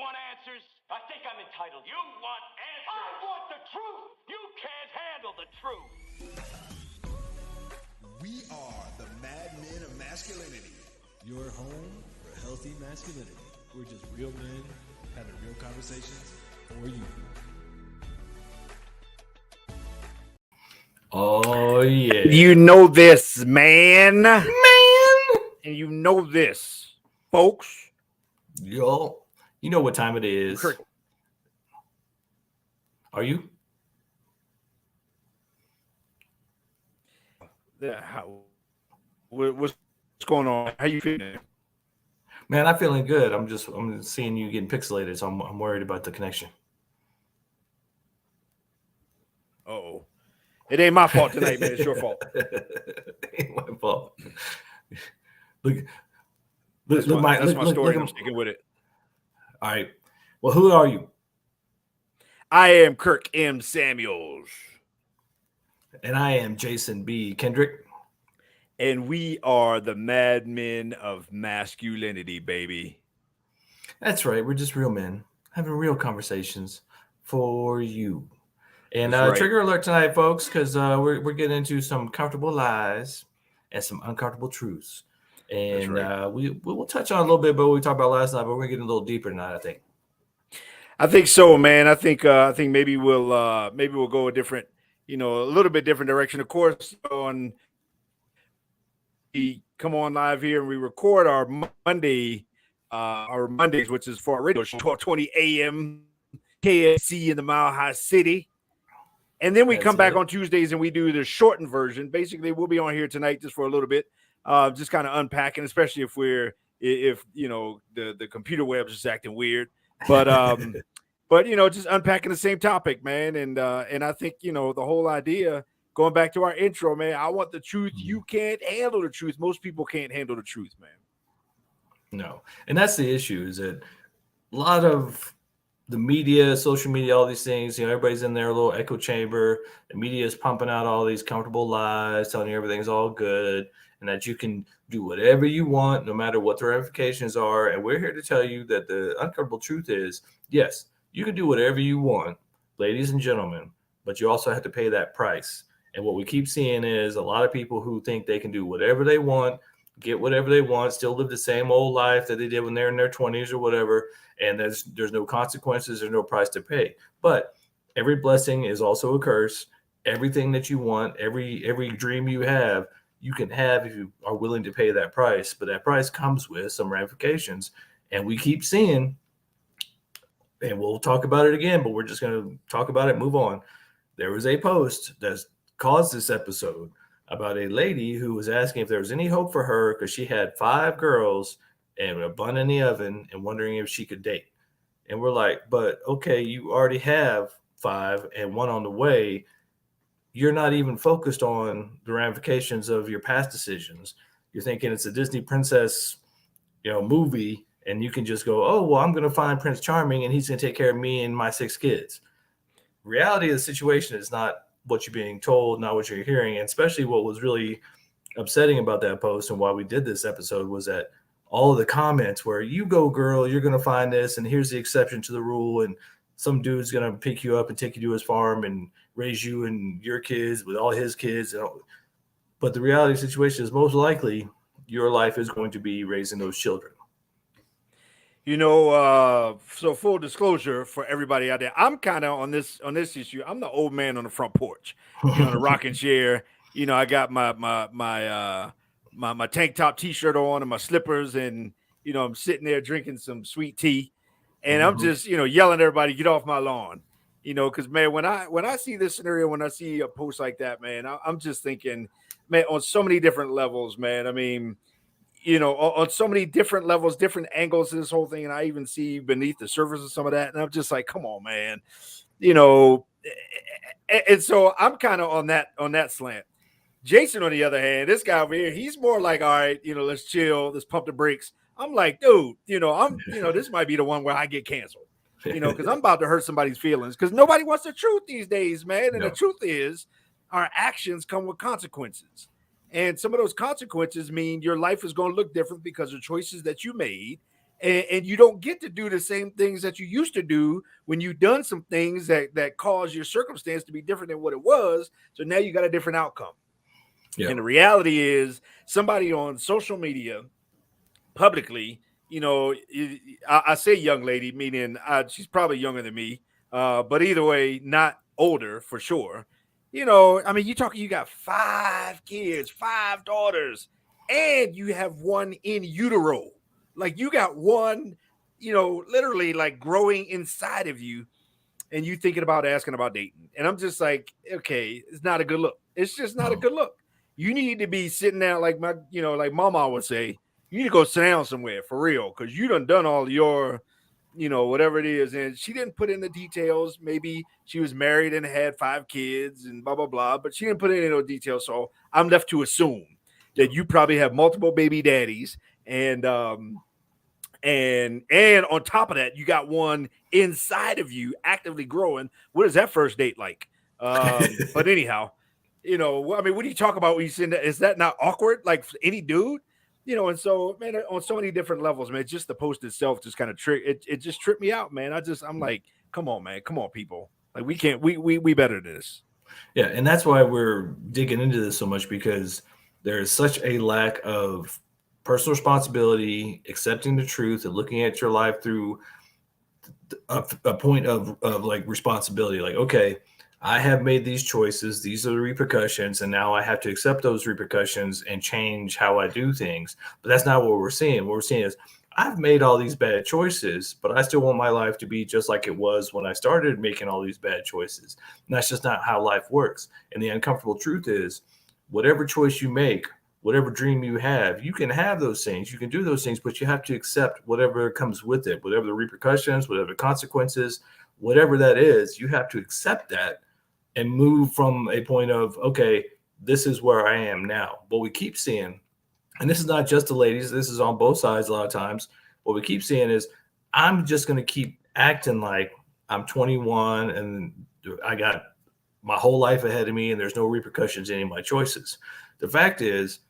want answers? I think I'm entitled. You want answers? I want the truth. You can't handle the truth. We are the Mad Men of Masculinity. Your home for healthy masculinity. We're just real men having real conversations for you. Oh, yeah. You know this, man. And you know this, folks. Yo, you know what time it is. Kirk. Are you? What's going on? How you feeling? Man, I'm feeling good. I'm seeing you getting pixelated, so I'm worried about the connection. Uh-oh. It ain't my fault tonight, man. It's your fault. It ain't my fault. That's my story. I'm sticking with it. All right. Well, who are you? I am Kirk M. Samuels. And I am Jason B. Kendrick. And we are the Mad Men of Masculinity, baby. That's right. We're just real men having real conversations for you. And Right. Trigger alert tonight, folks, because we're getting into some comfortable lies and some uncomfortable truths. And right. we will touch on a little bit about what we talked about last night, but we're getting a little deeper tonight, I think. I think so, man. I think maybe we'll go a different, a little bit different direction. Of course, we come on live here and we record our Mondays, which is for our radio show, 12:20 a.m. KFC in the Mile High City. And then we come back on Tuesdays and we do the shortened version. Basically, we'll be on here tonight just for a little bit, just kind of unpacking, especially if the computer web's just acting weird. But just unpacking the same topic, man. And I think the whole idea, going back to our intro, man, I want the truth. You can't handle the truth. Most people can't handle the truth, man. No, and that's the issue. Is that a lot of the media, social media, all these things, everybody's in their little echo chamber. The media is pumping out all these comfortable lies, telling you everything's all good and that you can do whatever you want, no matter what the ramifications are. And we're here to tell you that the uncomfortable truth is, yes, you can do whatever you want, ladies and gentlemen, but you also have to pay that price. And what we keep seeing is a lot of people who think they can do whatever they want, get whatever they want, still live the same old life that they did when they're in their 20s or whatever, and there's no consequences or no price to pay. But every blessing is also a curse. Everything that you want, every dream you have, you can have if you are willing to pay that price. But that price comes with some ramifications. And we keep seeing, and we'll talk about it again, but we're just going to talk about it, move on. There was a post that caused this episode about a lady who was asking if there was any hope for her because she had 5 girls and a bun in the oven and wondering if she could date. And we're like, but okay, you already have 5 and 1 on the way. You're not even focused on the ramifications of your past decisions. You're thinking it's a Disney princess, movie, and you can just go, oh, well, I'm going to find Prince Charming and he's going to take care of me and my 6 kids. Reality of the situation is not what you're being told, not what you're hearing. And especially what was really upsetting about that post and why we did this episode was that all of the comments where you go, girl, you're going to find this, and here's the exception to the rule, and some dude's going to pick you up and take you to his farm and raise you and your kids with all his kids. But the reality of the situation is most likely your life is going to be raising those children. So full disclosure for everybody out there, I'm kind of on this issue. I'm the old man on the front porch, in a rocking chair. I got my tank top T-shirt on and my slippers, and I'm sitting there drinking some sweet tea, and I'm just yelling at everybody, get off my lawn, because man, when I see this scenario, when I see a post like that, man, I'm just thinking, man, on so many different levels, man. I mean, on so many different levels, different angles in this whole thing. And I even see beneath the surface of some of that. And I'm just like, come on, man, and so I'm kind of on that slant. Jason, on the other hand, this guy over here, he's more like, all right, let's chill, let's pump the brakes. I'm like, dude, this might be the one where I get canceled, because I'm about to hurt somebody's feelings because nobody wants the truth these days, man. And the truth is our actions come with consequences. And some of those consequences mean your life is going to look different because of choices that you made. and you don't get to do the same things that you used to do when you've done some things that cause your circumstance to be different than what it was. So now you got a different outcome. Yeah. And the reality is somebody on social media publicly, I say young lady, meaning she's probably younger than me, but either way, not older for sure. I mean, you got 5 kids, 5 daughters, and you have one in utero. Like you got one, literally like growing inside of you, and you thinking about asking about dating. And I'm just like, okay, it's not a good look. It's just not a good look. You need to be sitting down like like Mama would say, you need to go sit down somewhere for real, because you done all your, whatever it is. And she didn't put in the details. Maybe she was married and had 5 kids and blah, blah, blah, but she didn't put in no details. So I'm left to assume that you probably have multiple baby daddies, and on top of that, you got one inside of you actively growing. What is that first date like? But anyhow, I mean, what do you talk about when you say that? Is that not awkward? Like for any dude, and so, man, on so many different levels, man, just the post itself just kind of it just tripped me out, man. I'm like, come on, man. Come on, people. Like we better than this. Yeah. And that's why we're digging into this so much, because there is such a lack of personal responsibility, accepting the truth, and looking at your life through a point of like responsibility. Like, okay, I have made these choices. These are the repercussions. And now I have to accept those repercussions and change how I do things. But that's not what we're seeing. What we're seeing is I've made all these bad choices, but I still want my life to be just like it was when I started making all these bad choices. And that's just not how life works. And the uncomfortable truth is whatever choice you make, whatever dream you have, you can have those things. You can do those things, but you have to accept whatever comes with it, whatever the repercussions, whatever the consequences, whatever that is, you have to accept that and move from a point of, okay, this is where I am now. What we keep seeing, and this is not just the ladies, this is on both sides a lot of times. What we keep seeing is I'm just going to keep acting like I'm 21 and I got my whole life ahead of me and there's no repercussions in any of my choices. The fact is,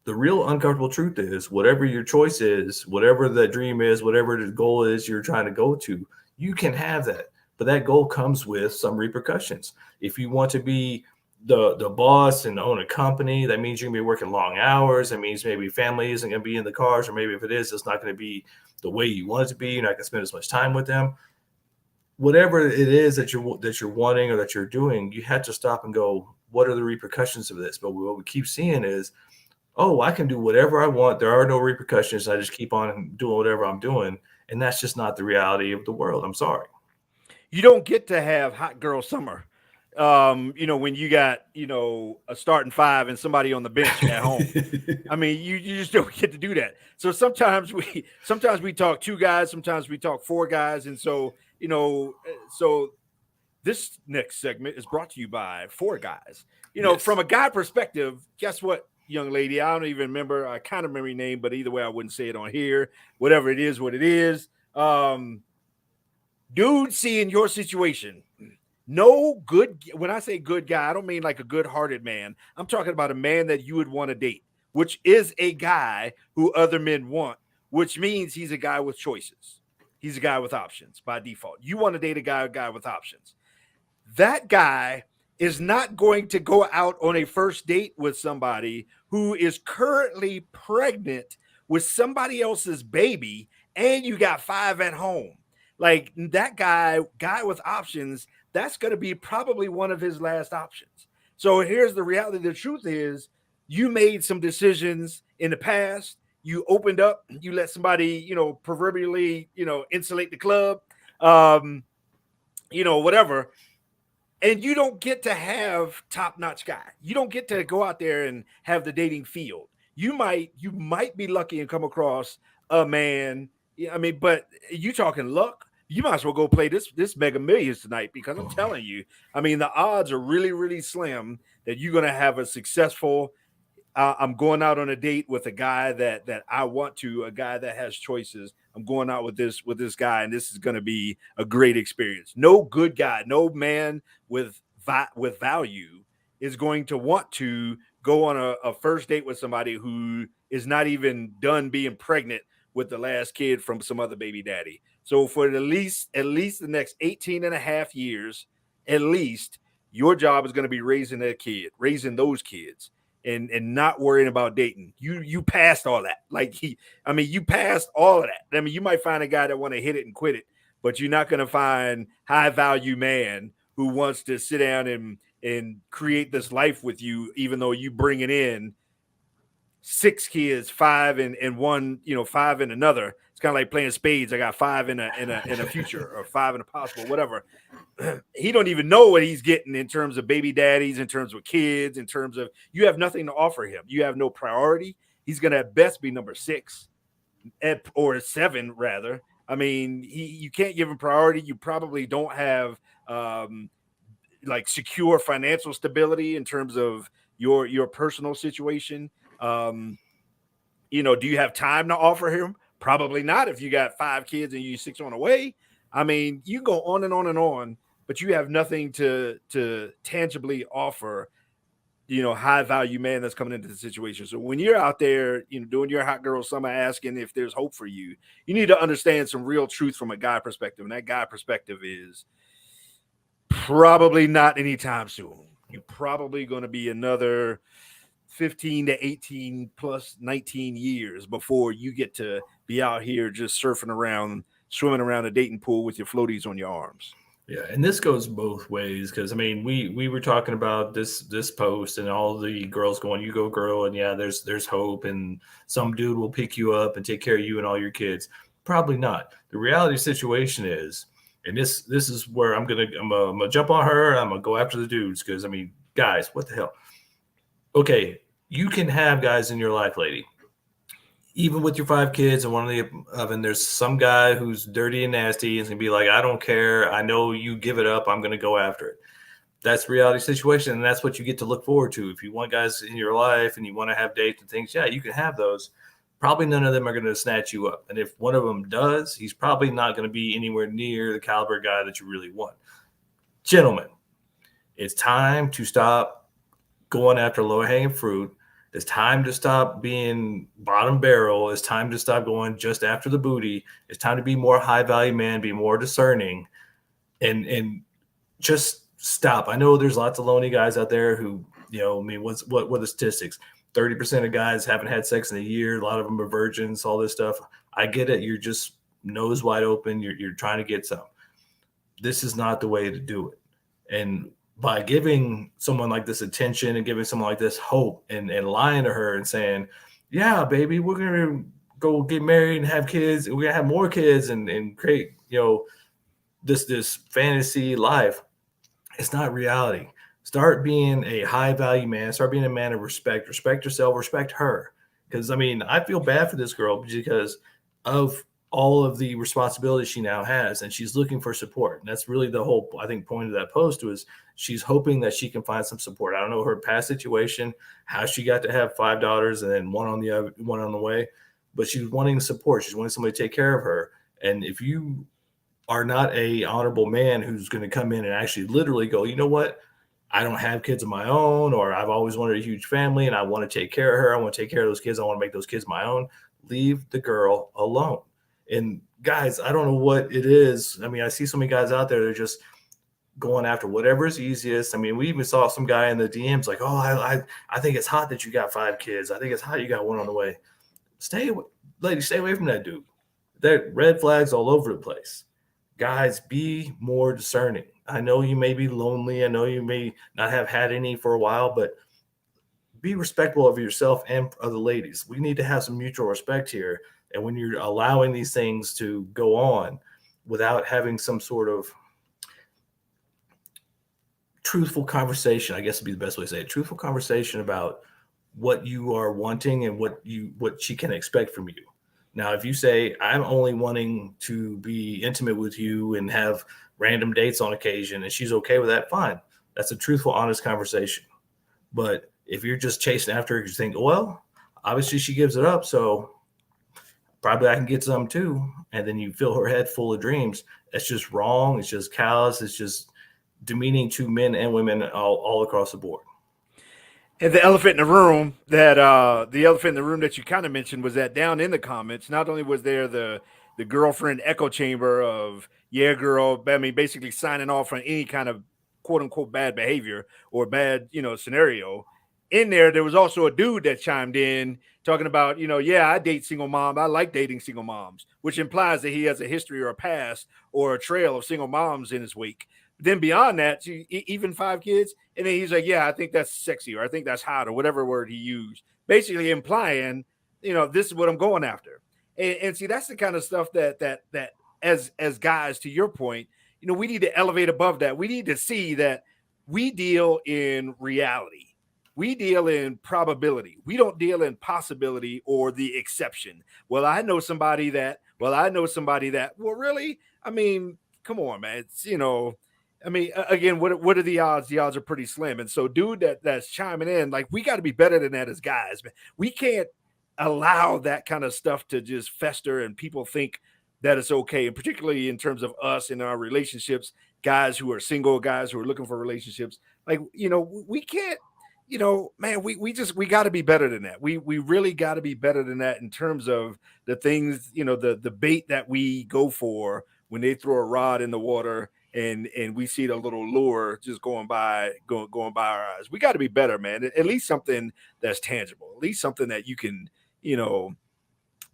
the real uncomfortable truth is whatever your choice is, whatever the dream is, whatever the goal is you're trying to go to, you can have that. But that goal comes with some repercussions. If you want to be the boss and own a company, that means you're gonna be working long hours. That means maybe family isn't gonna be in the cars, or maybe if it is, it's not gonna be the way you want it to be. You're not gonna spend as much time with them. Whatever it is that you're wanting or that you're doing, you have to stop and go, what are the repercussions of this? But what we keep seeing is, oh, I can do whatever I want. There are no repercussions. I just keep on doing whatever I'm doing. And that's just not the reality of the world. I'm sorry. You don't get to have hot girl summer. When you got, a starting 5 and somebody on the bench at home. I mean, you just don't get to do that. So sometimes we talk 2 guys, sometimes we talk 4 guys. And so, so this next segment is brought to you by 4 guys. Yes. From a guy perspective, guess what, young lady? I don't even remember. I kind of remember your name, but either way, I wouldn't say it on here. Whatever it is, what it is. Dude, seeing your situation, no good. When I say good guy, I don't mean like a good-hearted man. I'm talking about a man that you would want to date, which is a guy who other men want, which means he's a guy with choices. He's a guy with options by default. You want to date a guy with options. That guy is not going to go out on a first date with somebody who is currently pregnant with somebody else's baby, and you got 5 at home. Like that guy with options, that's going to be probably one of his last options. So here's the reality. The truth is you made some decisions in the past. You opened up, you let somebody, proverbially, insulate the club, whatever. And you don't get to have top-notch guy. You don't get to go out there and have the dating field. You might be lucky and come across a man. I mean, but you talking luck, you might as well go play this Mega Millions tonight, because I'm telling you, I mean, the odds are really, really slim that you're going to have a successful, I'm going out on a date with a guy that I want to, a guy that has choices. I'm going out with this guy, and this is going to be a great experience. No good guy, no man with value is going to want to go on a first date with somebody who is not even done being pregnant with the last kid from some other baby daddy. So for at least the next 18 and a half years, at least, your job is going to be raising those kids, and not worrying about dating. You passed all that. Like you passed all of that. I mean, you might find a guy that want to hit it and quit it, but you're not going to find high value man who wants to sit down and create this life with you, even though you bringing in 6 kids, 5 and one, 5 in another. It's kind of like playing spades. I got 5 in a future, or 5 in a possible, whatever. He don't even know what he's getting in terms of baby daddies, in terms of kids, in terms of, you have nothing to offer him. You have no priority. He's going to at best be number 6 or 7 rather. I mean, you can't give him priority. You probably don't have like secure financial stability in terms of your personal situation. Do you have time to offer him? Probably not. If you got 5 kids and you 6 on the way, I mean, you go on and on and on, but you have nothing to tangibly offer, high value man that's coming into the situation. So when you're out there, doing your hot girl summer, asking if there's hope for you, you need to understand some real truth from a guy perspective. And that guy perspective is probably not anytime soon. You're probably going to be another 15 to 18 plus 19 years before you get to be out here just surfing around, swimming around a dating pool with your floaties on your arms. Yeah, and this goes both ways, because I mean, we were talking about this post and all the girls going, "You go, girl," and yeah, there's hope, and some dude will pick you up and take care of you and all your kids. Probably not. The reality situation is, and this is where I'm gonna jump on her. I'm gonna go after the dudes, because I mean, guys, what the hell? Okay, you can have guys in your life, lady. Even with your 5 kids and one of the oven, there's some guy who's dirty and nasty and gonna be like, "I don't care. I know you give it up. I'm going to go after it." That's reality situation. And that's what you get to look forward to. If you want guys in your life and you want to have dates and things, yeah, you can have those. Probably none of them are going to snatch you up. And if one of them does, he's probably not going to be anywhere near the caliber guy that you really want. Gentlemen, it's time to stop going after low hanging fruit. It's time to stop being bottom barrel. It's time to stop going just after the booty. It's time to be more high value man, be more discerning, and just stop. I know there's lots of lonely guys out there who, I mean, what are the statistics? 30% of guys haven't had sex in a year. A lot of them are virgins, all this stuff. I get it. You're just nose wide open. You're trying to get some. This is not the way to do it. And by giving someone like this attention and giving someone like this hope and lying to her and saying, "Yeah, baby, we're going to go get married and have kids. And we're going to have more kids and create, this fantasy life." It's not reality. Start being a high value man. Start being a man of respect. Respect yourself. Respect her. Because, I mean, I feel bad for this girl because of all of the responsibility she now has, and she's looking for support. And that's really the whole, I think, point of that post was she's hoping that she can find some support. I don't know her past situation, how she got to have 5 daughters and then one on the way, but she's wanting support. She's wanting somebody to take care of her. And if you are not a honorable man who's going to come in and actually literally go, "You know what? I don't have kids of my own," or "I've always wanted a huge family and I want to take care of her. I want to take care of those kids. I want to make those kids my own." Leave the girl alone. And guys, I don't know what it is. I mean, I see so many guys out there that are just going after whatever is easiest. I mean, we even saw some guy in the DMs like, "Oh, I think it's hot that you got 5 kids. I think it's hot you got one on the way." Stay away from that dude. There red flags all over the place. Guys, be more discerning. I know you may be lonely. I know you may not have had any for a while, but be respectful of yourself and of the ladies. We need to have some mutual respect here. And when you're allowing these things to go on without having some sort of truthful conversation, I guess would be the best way to say it, truthful conversation about what you are wanting and what she can expect from you. Now, if you say, "I'm only wanting to be intimate with you and have random dates on occasion," and she's okay with that, fine. That's a truthful, honest conversation. But if you're just chasing after her, you think, "Well, obviously she gives it up, so probably I can get some too," and then you fill her head full of dreams, that's just wrong. It's just callous. It's just demeaning to men and women all across the board. And the elephant in the room that you kind of mentioned was that down in the comments, not only was there the girlfriend echo chamber of yeah, girl, I mean, basically signing off on any kind of quote unquote bad behavior or bad, scenario. In there was also a dude that chimed in talking about, yeah, I date single mom. I like dating single moms, which implies that he has a history or a past or a trail of single moms in his wake. Then beyond that, even 5 kids, and then he's like, "Yeah, I think that's sexy, or I think that's hot, or whatever word he used," basically implying, this is what I'm going after. And see, that's the kind of stuff that as guys, to your point, we need to elevate above that. We need to see that we deal in reality. We deal in probability. We don't deal in possibility or the exception. Well, I know somebody that. Well, I know somebody that. Well, really? I mean, come on, man. It's I mean, again, what are the odds? The odds are pretty slim. And so, dude, that's chiming in, like, we got to be better than that as guys, man. We can't allow that kind of stuff to just fester and people think that it's okay. And particularly in terms of us in our relationships, guys who are single, guys who are looking for relationships, like, we can't, man, we got to be better than that. We really got to be better than that in terms of the things, the bait that we go for when they throw a rod in the water and we see the little lure just going by our eyes. We got to be better, man. At least something that's tangible, at least something that you can,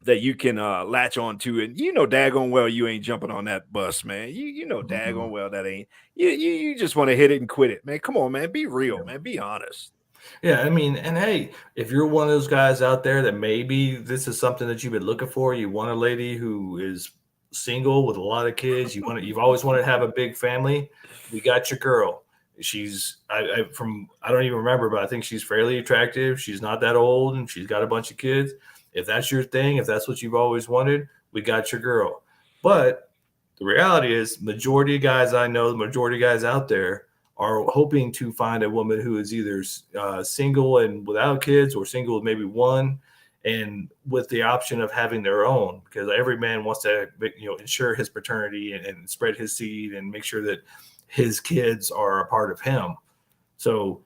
latch on to. And daggone well you ain't jumping on that bus, man. Daggone well that ain't you just want to hit it and quit it, man. Come on, man. Be real, man. Be honest. Yeah, I mean, and hey, if you're one of those guys out there that maybe this is something that you've been looking for, you want a lady who is single with a lot of kids, you've always wanted to have a big family, we got your girl. She's I don't even remember, but I think she's fairly attractive. She's not that old and she's got a bunch of kids. If that's your thing, if that's what you've always wanted, we got your girl. But the reality is, majority of guys I know, the majority of guys out there are hoping to find a woman who is either single and without kids or single with maybe one and with the option of having their own, because every man wants to ensure his paternity and spread his seed and make sure that his kids are a part of him. So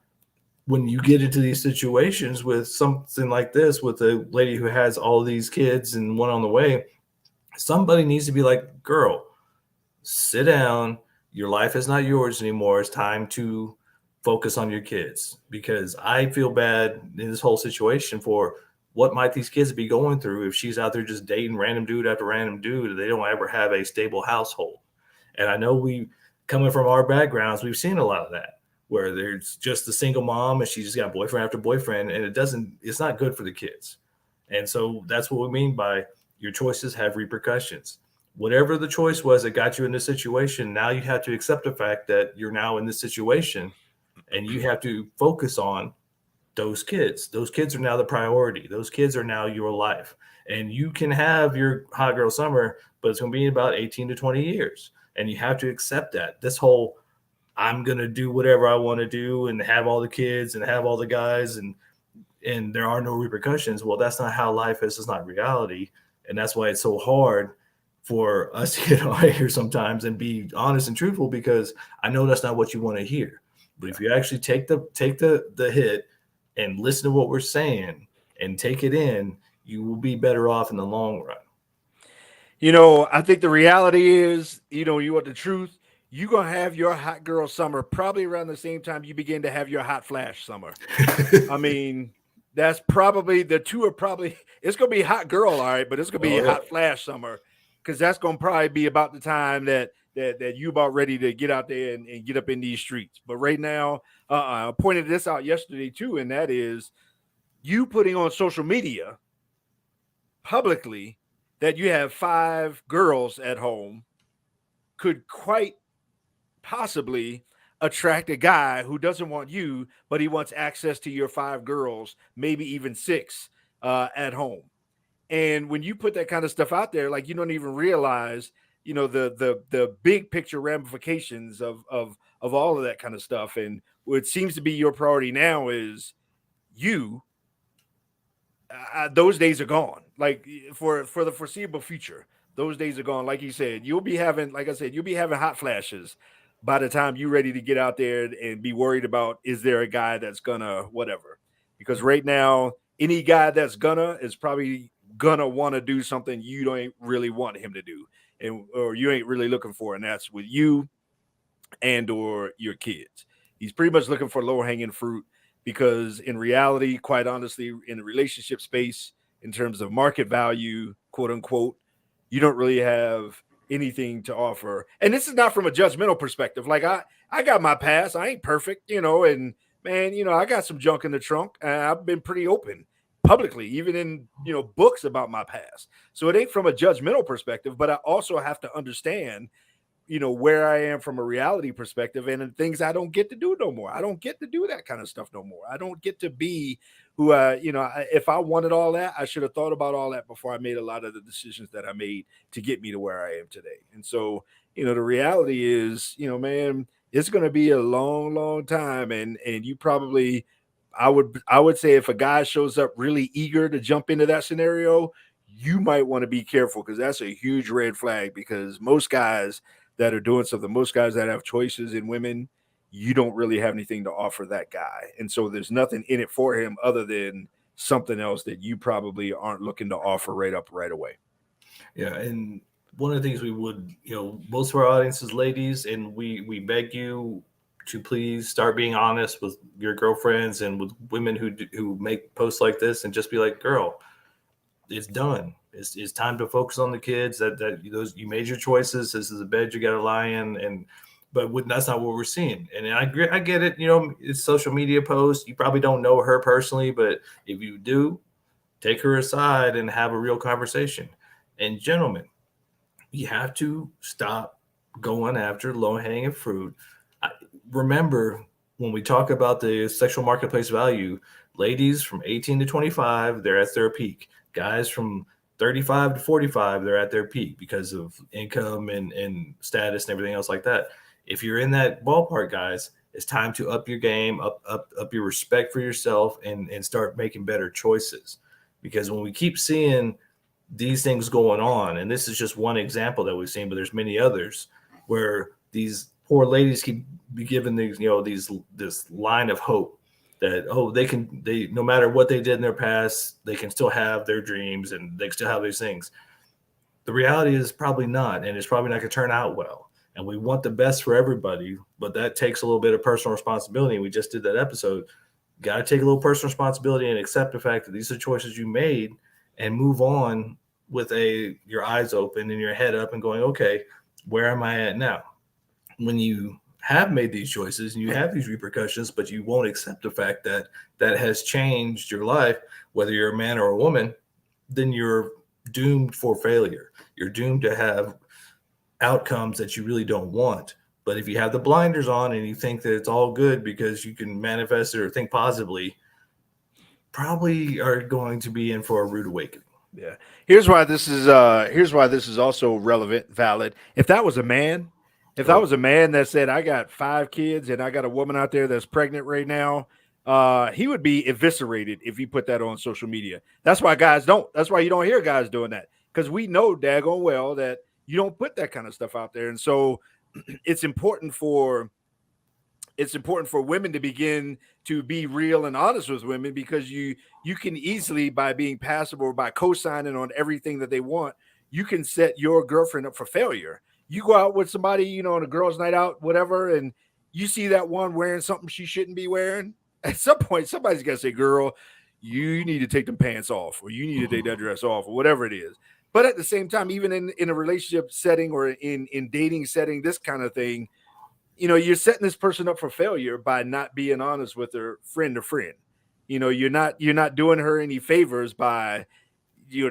when you get into these situations with something like this, with a lady who has all these kids and one on the way, somebody needs to be like, girl, sit down. Your life is not yours anymore. It's time to focus on your kids, because I feel bad in this whole situation for what might these kids be going through if she's out there just dating random dude after random dude. They don't ever have a stable household. And I know coming from our backgrounds, we've seen a lot of that, where there's just a single mom and she just got boyfriend after boyfriend, and it's not good for the kids. And so that's what we mean by your choices have repercussions. Whatever the choice was that got you in this situation, now you have to accept the fact that you're now in this situation and you have to focus on those kids. Those kids are now the priority. Those kids are now your life. And you can have your hot girl summer, but it's going to be about 18 to 20 years. And you have to accept that. This whole, I'm going to do whatever I want to do and have all the kids and have all the guys and there are no repercussions. Well, that's not how life is. It's not reality. And that's why it's so hard for us to get on here sometimes and be honest and truthful, because I know that's not what you want to hear. But if you actually take the hit and listen to what we're saying and take it in, you will be better off in the long run. I think the reality is, you want the truth, you're going to have your hot girl summer probably around the same time you begin to have your hot flash summer. I mean, that's probably the two are probably, it's going to be hot girl, all right, but it's going to be hot flash summer, because that's going to probably be about the time that you about ready to get out there and get up in these streets. But right now, I pointed this out yesterday too, and that is you putting on social media publicly that you have 5 girls at home could quite possibly attract a guy who doesn't want you, but he wants access to your 5 girls, maybe even 6 at home. And when you put that kind of stuff out there, like, you don't even realize, the big picture ramifications of all of that kind of stuff. And what seems to be your priority now is those days are gone. Like for the foreseeable future, those days are gone. Like you said, you'll be having hot flashes by the time you're ready to get out there and be worried about, is there a guy that's gonna whatever. because right now, any guy that's is probably gonna want to do something you don't really want him to do, or you ain't really looking for, and that's with you and or your kids. He's pretty much looking for low hanging fruit, because in reality, quite honestly, in the relationship space, in terms of market value, quote unquote, you don't really have anything to offer. And this is not from a judgmental perspective. Like I got my past. I ain't perfect, and man, I got some junk in the trunk, and I've been pretty open publicly, even in books about my past. So it ain't from a judgmental perspective, but I also have to understand where I am from a reality perspective, and things I don't get to do no more. I don't get to do that kind of stuff no more. I don't get to be who if I wanted all that, I should have thought about all that before I made a lot of the decisions that I made to get me to where I am today. And so, the reality is, man, it's going to be a long, long time. And you probably, I would say, if a guy shows up really eager to jump into that scenario, you might want to be careful, because that's a huge red flag, because most guys that are doing something, most guys that have choices in women, you don't really have anything to offer that guy. And so there's nothing in it for him other than something else that you probably aren't looking to offer right away. Yeah. And one of the things we would, most of our audience is ladies, and we beg you to please start being honest with your girlfriends and with women who make posts like this, and just be like, girl, it's done. It's time to focus on the kids. Those you made your choices. This is a bed you got to lie in, but that's not what we're seeing. And I get it. It's social media posts. You probably don't know her personally, but if you do, take her aside and have a real conversation. And gentlemen, you have to stop going after low-hanging fruit. Remember, when we talk about the sexual marketplace value, ladies from 18 to 25, they're at their peak. Guys from 35 to 45, they're at their peak because of income and status and everything else like that. If you're in that ballpark, guys, it's time to up your game, up your respect for yourself, and start making better choices. Because when we keep seeing these things going on, and this is just one example that we've seen, but there's many others where these poor ladies keep be given these, this line of hope that, they no matter what they did in their past, they can still have their dreams and they can still have these things. The reality is probably not, and it's probably not going to turn out well. And we want the best for everybody, but that takes a little bit of personal responsibility. We just did that episode. Got to take a little personal responsibility and accept the fact that these are choices you made, and move on with your eyes open and your head up and going, okay, where am I at now? When you have made these choices and you have these repercussions, but you won't accept the fact that that has changed your life, whether you're a man or a woman, then you're doomed for failure. You're doomed to have outcomes that you really don't want. But if you have the blinders on and you think that it's all good because you can manifest it or think positively, probably are going to be in for a rude awakening. Yeah. Here's why this is also relevant, valid. If that was a man, I was a man that said, I got 5 kids and I got a woman out there that's pregnant right now, he would be eviscerated if he put that on social media. That's why guys don't. That's why you don't hear guys doing that, because we know daggone well that you don't put that kind of stuff out there. And so it's important for women to begin to be real and honest with women, because you can easily, by being passive or by co-signing on everything that they want, you can set your girlfriend up for failure. You go out with somebody, on a girls' night out, whatever, and you see that one wearing something she shouldn't be wearing. At some point, somebody's got to say, girl, you need to take them pants off, or you need to take that dress off, or whatever it is. But at the same time, even in a relationship setting or in dating setting, this kind of thing, you're setting this person up for failure by not being honest with her friend to friend. You're not doing her any favors by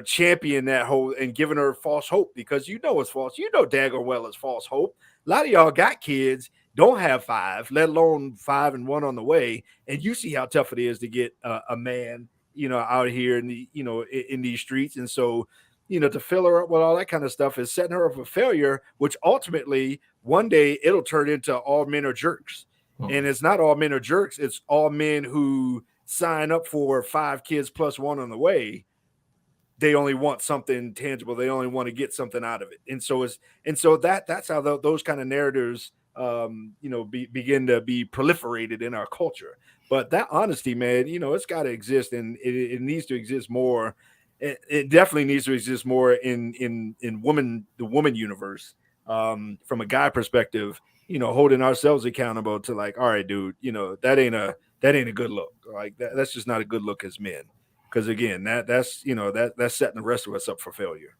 champion that whole and giving her false hope, because it's false. Daggone well it's false hope. A lot of y'all got kids, don't have 5, let alone 5 and 1 on the way, and you see how tough it is to get a man, out here in the in these streets. And so, to fill her up with all that kind of stuff is setting her up for failure, which ultimately one day it'll turn into all men are jerks. And it's not all men are jerks. It's all men who sign up for 5 kids plus 1 on the way. They only want something tangible. They only want to get something out of it. And so that's how those kind of narratives, begin to be proliferated in our culture. But that honesty, man, it's got to exist, and it needs to exist more. It definitely needs to exist more in the woman universe. From a guy perspective, holding ourselves accountable to like, all right, dude, that ain't a good look. Like that's just not a good look as men. Because again, that's setting the rest of us up for failure.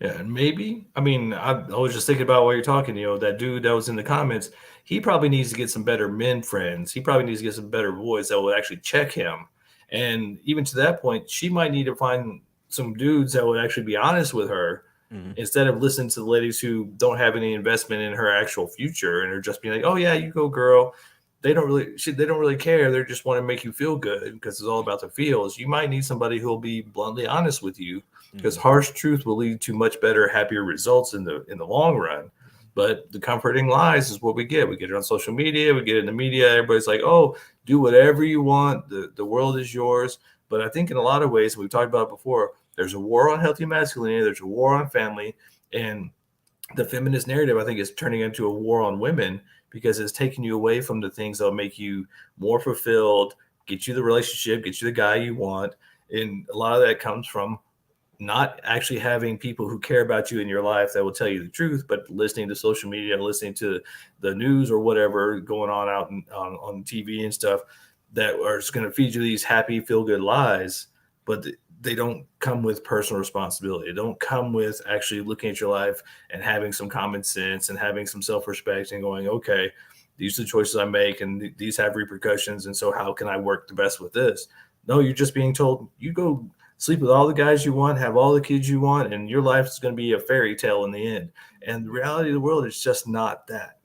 Yeah, and maybe. I mean, I was just thinking about while you're talking. That dude that was in the comments. He probably needs to get some better men friends. He probably needs to get some better boys that will actually check him. And even to that point, she might need to find some dudes that would actually be honest with her Mm-hmm. instead of listening to the ladies who don't have any investment in her actual future and are just being like, "Oh yeah, you go, girl." They don't really care. They just want to make you feel good because it's all about the feels. You might need somebody who will be bluntly honest with you because Mm-hmm. harsh truth will lead to much better, happier results in the long run. But the comforting lies is what we get. We get it on social media. We get it in the media. Everybody's like, "Oh, do whatever you want. The world is yours." But I think in a lot of ways, we've talked about it before. There's a war on healthy masculinity. There's a war on family, and the feminist narrative, I think, is turning into a war on women because it's taking you away from the things that'll make you more fulfilled, get you the relationship, get you the guy you want. And a lot of that comes from not actually having people who care about you in your life that will tell you the truth, but listening to social media, listening to the news or whatever going on out on TV and stuff that are just going to feed you these happy, feel good lies. But they don't come with personal responsibility. They don't come with actually looking at your life and having some common sense and having some self respect and going, okay, these are the choices I make and these have repercussions. And so, how can I work the best with this? No, you're just being told you go sleep with all the guys you want, have all the kids you want, and your life is going to be a fairy tale in the end. And the reality of the world is just not that.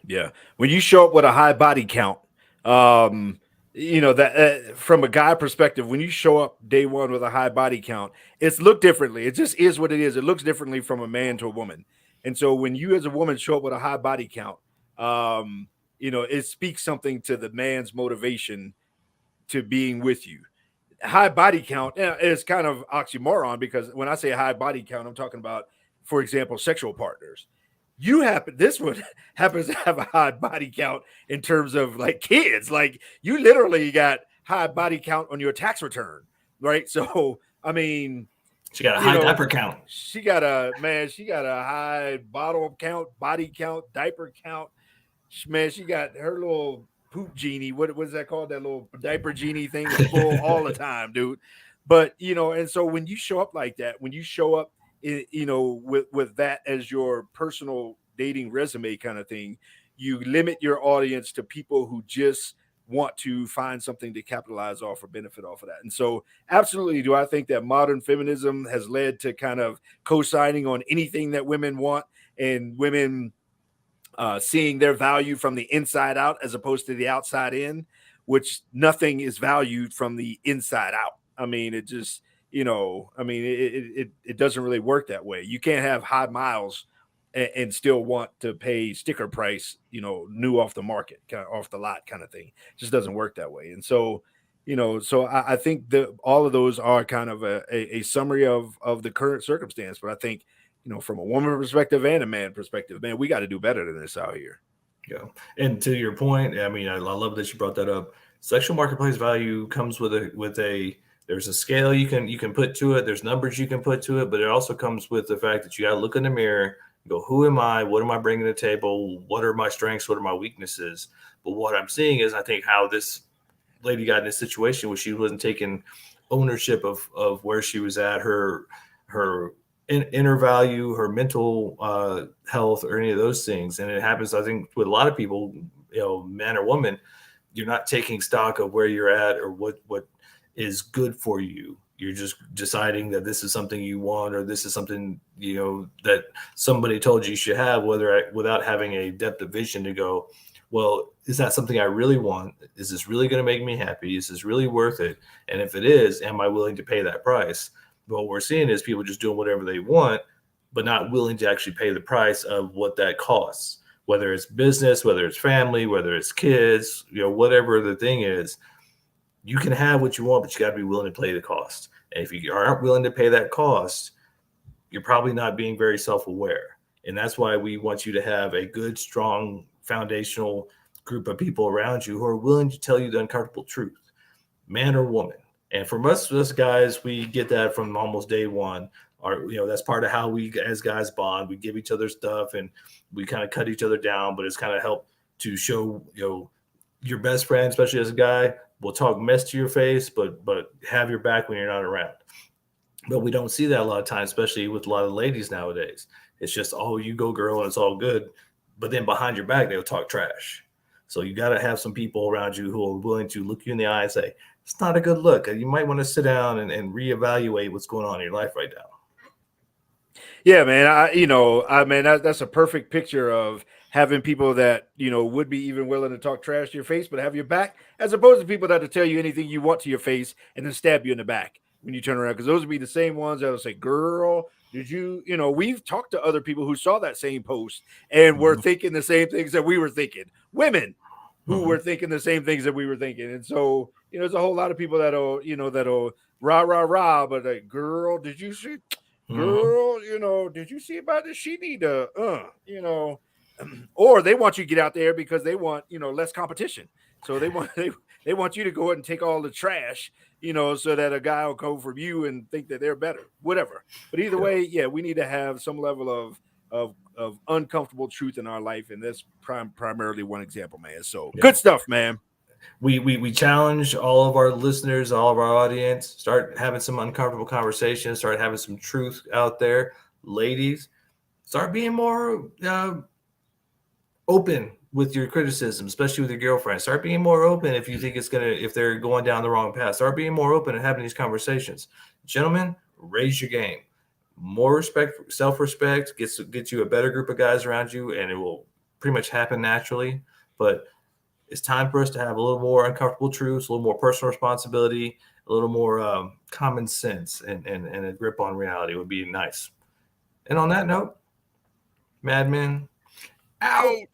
Yeah. When you show up with a high body count, um, that from a guy perspective, when you show up day one with a high body count, it's looked differently. It just is what it is. It looks differently from a man to a woman. And so when you as a woman show up with a high body count, it speaks something to the man's motivation to being with you. High body count is kind of oxymoron because when I say high body count, I'm talking about, for example, sexual partners. This one happens to have a high body count in terms of like kids. Like you literally got high body count on your tax return, right? So I mean, She got a high diaper count. she got a high bottle count, body count, diaper count. Man, she got her little poop genie. What is that called? That little diaper genie thing is full all the time, dude. But and so when you show up like that, when you show up, with that as your personal dating resume kind of thing, you limit your audience to people who just want to find something to capitalize off or benefit off of that. And so, absolutely, do I think that modern feminism has led to kind of co-signing on anything that women want and women seeing their value from the inside out as opposed to the outside in, which nothing is valued from the inside out. I mean, it just, it doesn't really work that way. You can't have high miles and still want to pay sticker price, new off the market, kind of off the lot kind of thing. It just doesn't work that way. And so, so I think that all of those are kind of a summary of the current circumstance. But I think, from a woman perspective and a man perspective, man, we got to do better than this out here. Yeah. And to your point, I mean, I love that you brought that up. Sexual marketplace value comes with a there's a scale you can put to it. There's numbers you can put to it, but it also comes with the fact that you got to look in the mirror, go, who am I? What am I bringing to the table? What are my strengths? What are my weaknesses? But what I'm seeing is, I think, how this lady got in a situation where she wasn't taking ownership of where she was at, her inner value, her mental health, or any of those things. And it happens, I think, with a lot of people, man or woman, you're not taking stock of where you're at or what is good for you. You're just deciding that this is something you want, or this is something, that somebody told you should have, without having a depth of vision to go, well, is that something I really want? Is this really going to make me happy? Is this really worth it? And if it is, am I willing to pay that price? But what we're seeing is people just doing whatever they want, but not willing to actually pay the price of what that costs, whether it's business, whether it's family, whether it's kids, whatever the thing is. You can have what you want, but you got to be willing to pay the cost. And if you aren't willing to pay that cost, you're probably not being very self-aware. And that's why we want you to have a good, strong, foundational group of people around you who are willing to tell you the uncomfortable truth, man or woman. And for us guys, we get that from almost day one. That's part of how we as guys bond. We give each other stuff and we kind of cut each other down, but it's kind of helped to show, your best friend, especially as a guy, will talk mess to your face, but have your back when you're not around. But we don't see that a lot of times, especially with a lot of ladies nowadays. It's just, oh, you go girl and it's all good. But then behind your back, they'll talk trash. So you got to have some people around you who are willing to look you in the eye and say, it's not a good look. You might want to sit down and reevaluate what's going on in your life right now. Yeah, man. That's a perfect picture of having people that, would be even willing to talk trash to your face, but have your back, as opposed to people that will tell you anything you want to your face and then stab you in the back when you turn around. Because those would be the same ones that will say, girl, did you, we've talked to other people who saw that same post and were thinking the same things that we were thinking. Women who were thinking the same things that we were thinking. And so, there's a whole lot of people that'll rah, but like, girl, did you see? Girl, did you see about this? She need to, or they want you to get out there because they want, less competition. So they want you to go ahead and take all the trash, so that a guy will come from you and think that they're better, whatever. But either way, yeah, we need to have some level of uncomfortable truth in our life, and that's primarily one example, man. So good stuff, man. We challenge all of our listeners, all of our audience, start having some uncomfortable conversations, start having some truth out there. Ladies, start being more open with your criticism, especially with your girlfriend. Start being more open if you think if they're going down the wrong path. Start being more open and having these conversations. Gentlemen, raise your game. More respect, self-respect gets you a better group of guys around you, and it will pretty much happen naturally. But it's time for us to have a little more uncomfortable truths, a little more personal responsibility, a little more common sense, and a grip on reality would be nice. And on that note, Mad Men out.